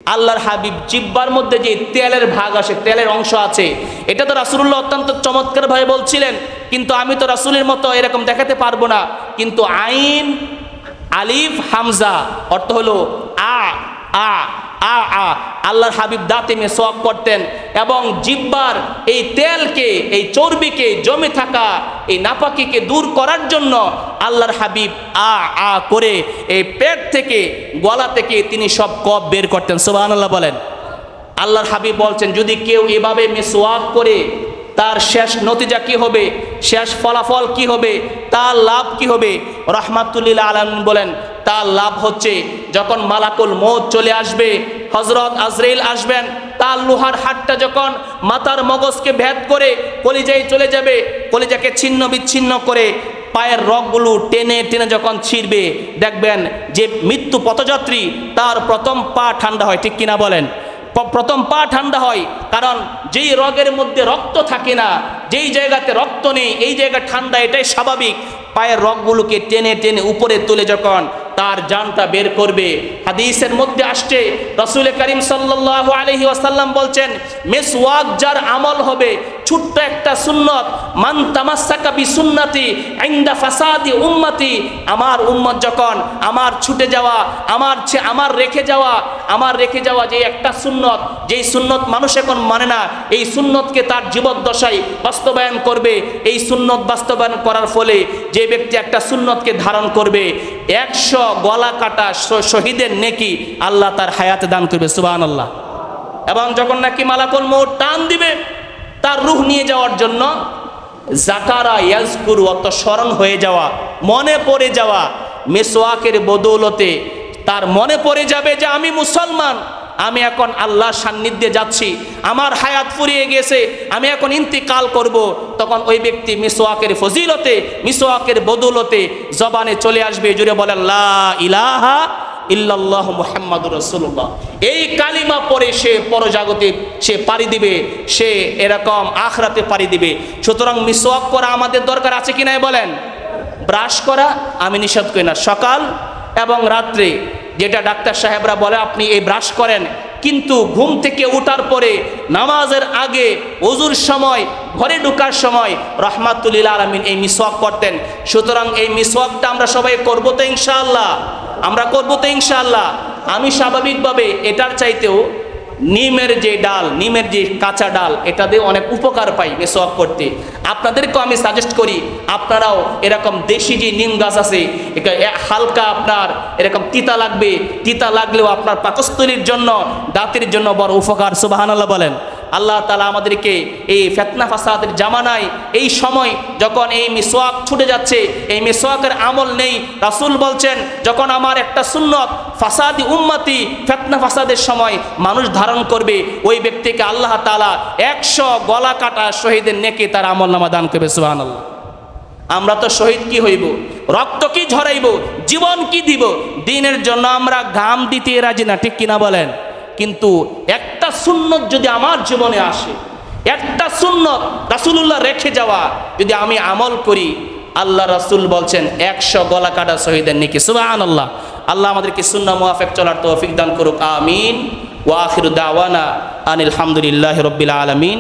আল্লাহর হাবিব জিহ্বার মধ্যে যে তেলের ভাগ আসে, তেলের অংশ আছে, এটা তো রাসূলুল্লাহ অত্যন্ত চমৎকারভাবে বলছিলেন, কিন্তু আমি তো রাসূলের মতো এরকম দেখাতে পারবো না। কিন্তু আইন আলিফ হামজা অর্থ হলো আ আ আ আ আল্লাহর হাবিব দাঁতে মেসওয়াক করতেন এবং জিহ্বার এই তেলকে, এই চর্বিকে, জমে থাকা এই নাপাকিকে দূর করার জন্য আল্লাহর হাবিব আ আ করে এই পেট থেকে, গলা থেকে তিনি সব কফ বের করতেন। সুবহানাল্লাহ বলেন। আল্লাহর হাবিব বলছেন, যদি কেউ এভাবে মেসওয়াক করে তার শেষ নতিজা কি হবে, শেষ ফলাফল কি হবে, তার লাভ কি হবে? রাহমাতুল্লিল আলামিন বলেন, তার লাভ হচ্ছে যখন মালাকুল মউত চলে আসবে, হযরত আজরাইল আসবেন, তার লোহার হাতটা যখন মাথার মগজকে ভেদ করে কলিজায় চলে যাবে, কলিজাকে ছিন্ন বিচ্ছিন্ন করে পায়ের রগগুলো টেনে টেনে যখন ছিঁড়বে, দেখবেন যে মৃত্যু পথযাত্রী তার প্রথম পা ঠান্ডা হয়। ঠিক কিনা বলেন? প্রথম পা ঠান্ডা হয়, কারণ যেই রগের মধ্যে রক্ত থাকে না, যেই জায়গাতে রক্ত নেই, এই জায়গা ঠান্ডা, এটাই স্বাভাবিক। পায়ের রগগুলোকে টেনে টেনে উপরে তুলে যখন তার জানটা বের করবে, হাদিসের মধ্যে আসছে রাসূল করিম সাল্লাল্লাহু আলাইহি ওয়াসাল্লাম বলছেন, মিসওয়াক যার আমল হবে, ছোট্ট একটা সুন্নত, মান তামাসসাকা বিসুন্নতি ইনদা ফাসাদি উম্মতি, আমার উম্মত যখন আমার ছুটে যাওয়া, আমার রেখে যাওয়া যে একটা সুন্নত, যেই সুন্নত মানুষ এখন মানে না, এই সুন্নতকে তার জীবদ্দশায় বাস্তবায়ন করবে। এই সুন্নত বাস্তবায়ন করার ফলে যে ব্যক্তি একটা সুন্নতকে ধারণ করবে, 100 গলা কাটা শহীদের নেকি আল্লাহ তার হায়াতে দান করবে। সুবহানাল্লাহ। এবং যখন নাকি মালাকুল মউত টান দিবে তার রূহ নিয়ে যাওয়ার জন্য, যাকারা ইয়াজকুরু, অত স্মরণ হয়ে যাওয়া, মনে পড়ে যাওয়া, মিসওয়াকের বদৌলতে তার মনে পড়ে যাবে যে আমি মুসলমান, আমি এখন আল্লাহর সান্নিধ্যে যাচ্ছি, আমার হায়াত ফুরিয়ে গেছে, আমি এখন ইন্তিকাল করব। তখন ওই ব্যক্তি মিসওয়াকের ফজিলতে, মিসওয়াকের বদৌলতে জবানে চলে আসবে, জুড়ে বলেন লা ইলাহা ইল্লাল্লাহ মুহাম্মাদুর রাসূলুল্লাহ। এই কালিমা পড়ে সে পরজাগতে সে পাড়ি দিবে, সে এরকম আখিরাতে পাড়ি দিবে। সুতরাং মিসওয়াক করা আমাদের দরকার আছে কি নাই বলেন? ব্রাশ করা আমি নিষেধ করি না, সকাল এবং রাত্রে যেটা ডাক্তার সাহেবরা বলে আপনি এই ব্রাশ করেন, কিন্তু ঘুম থেকে ওঠার পরে, নামাজের আগে, ওযুর সময়, ঘরে ঢোকার সময় রাহমাতুল্লিল আলামিন এই মিসওয়াক করতেন। সুতরাং এই মিসওয়াকটা আমরা সবাই করব তো ইনশাআল্লাহ? আমরা করব তো ইনশাআল্লাহ? আমি স্বাভাবিকভাবে এটার চাইতেও নিমের যে ডাল, নিমের যে কাঁচা ডাল, এটা দিয়ে অনেক উপকার পাই মিসওয়াক করতে। আপনাদেরকেও আমি সাজেস্ট করি, আপনারাও এরকম দেশি যে নিম গাছ আছে, এটা হালকা আপনার এরকম তিতা লাগবে, তিতা লাগলেও আপনার পাকস্থলীর জন্য, দাঁতের জন্য বড় উপকার। সুবহানাল্লাহ বলেন। আল্লাহ তাআলা আমাদেরকে এই ফিতনা ফাসাদের জামানায়, এই সময় যখন এই মিসওয়াক ছুটে যাচ্ছে, এই মিসওয়াকের আমল নেই, রাসূল বলছেন যখন আমার একটা সুন্নত ফাসাদি উম্মতি, ফিতনা ফাসাদের সময় মানুষ ধারণ করবে, ওই ব্যক্তিকে আল্লাহ তাআলা 100 গলা কাটা শহীদের নেকি তার আমলনামা দান করবে। সুবহানাল্লাহ। আমরা তো শহীদ কি হইব, রক্ত কি ঝরাইব, জীবন কি দিব, দ্বীনের জন্য আমরা ঘাম দিতে রাজি না। ঠিক কিনা বলেন? কিন্তু একটা সুন্নত যদি আমার জীবনে আসে, একটা সুন্নত রাসূলুল্লাহ রেখে যাওয়া যদি আমি আমল করি, আল্লাহ রাসূল বলছেন 100 গলা কাটা শহীদের নেকি। সুবহানাল্লাহ। আল্লাহ আমাদেরকে সুন্নাহ মুওয়াফিক চলার তৌফিক দান করুক। আমিন। ওয়া আখিরু দাওয়ানা আনিল হামদুলিল্লাহি রাব্বিল আলামিন।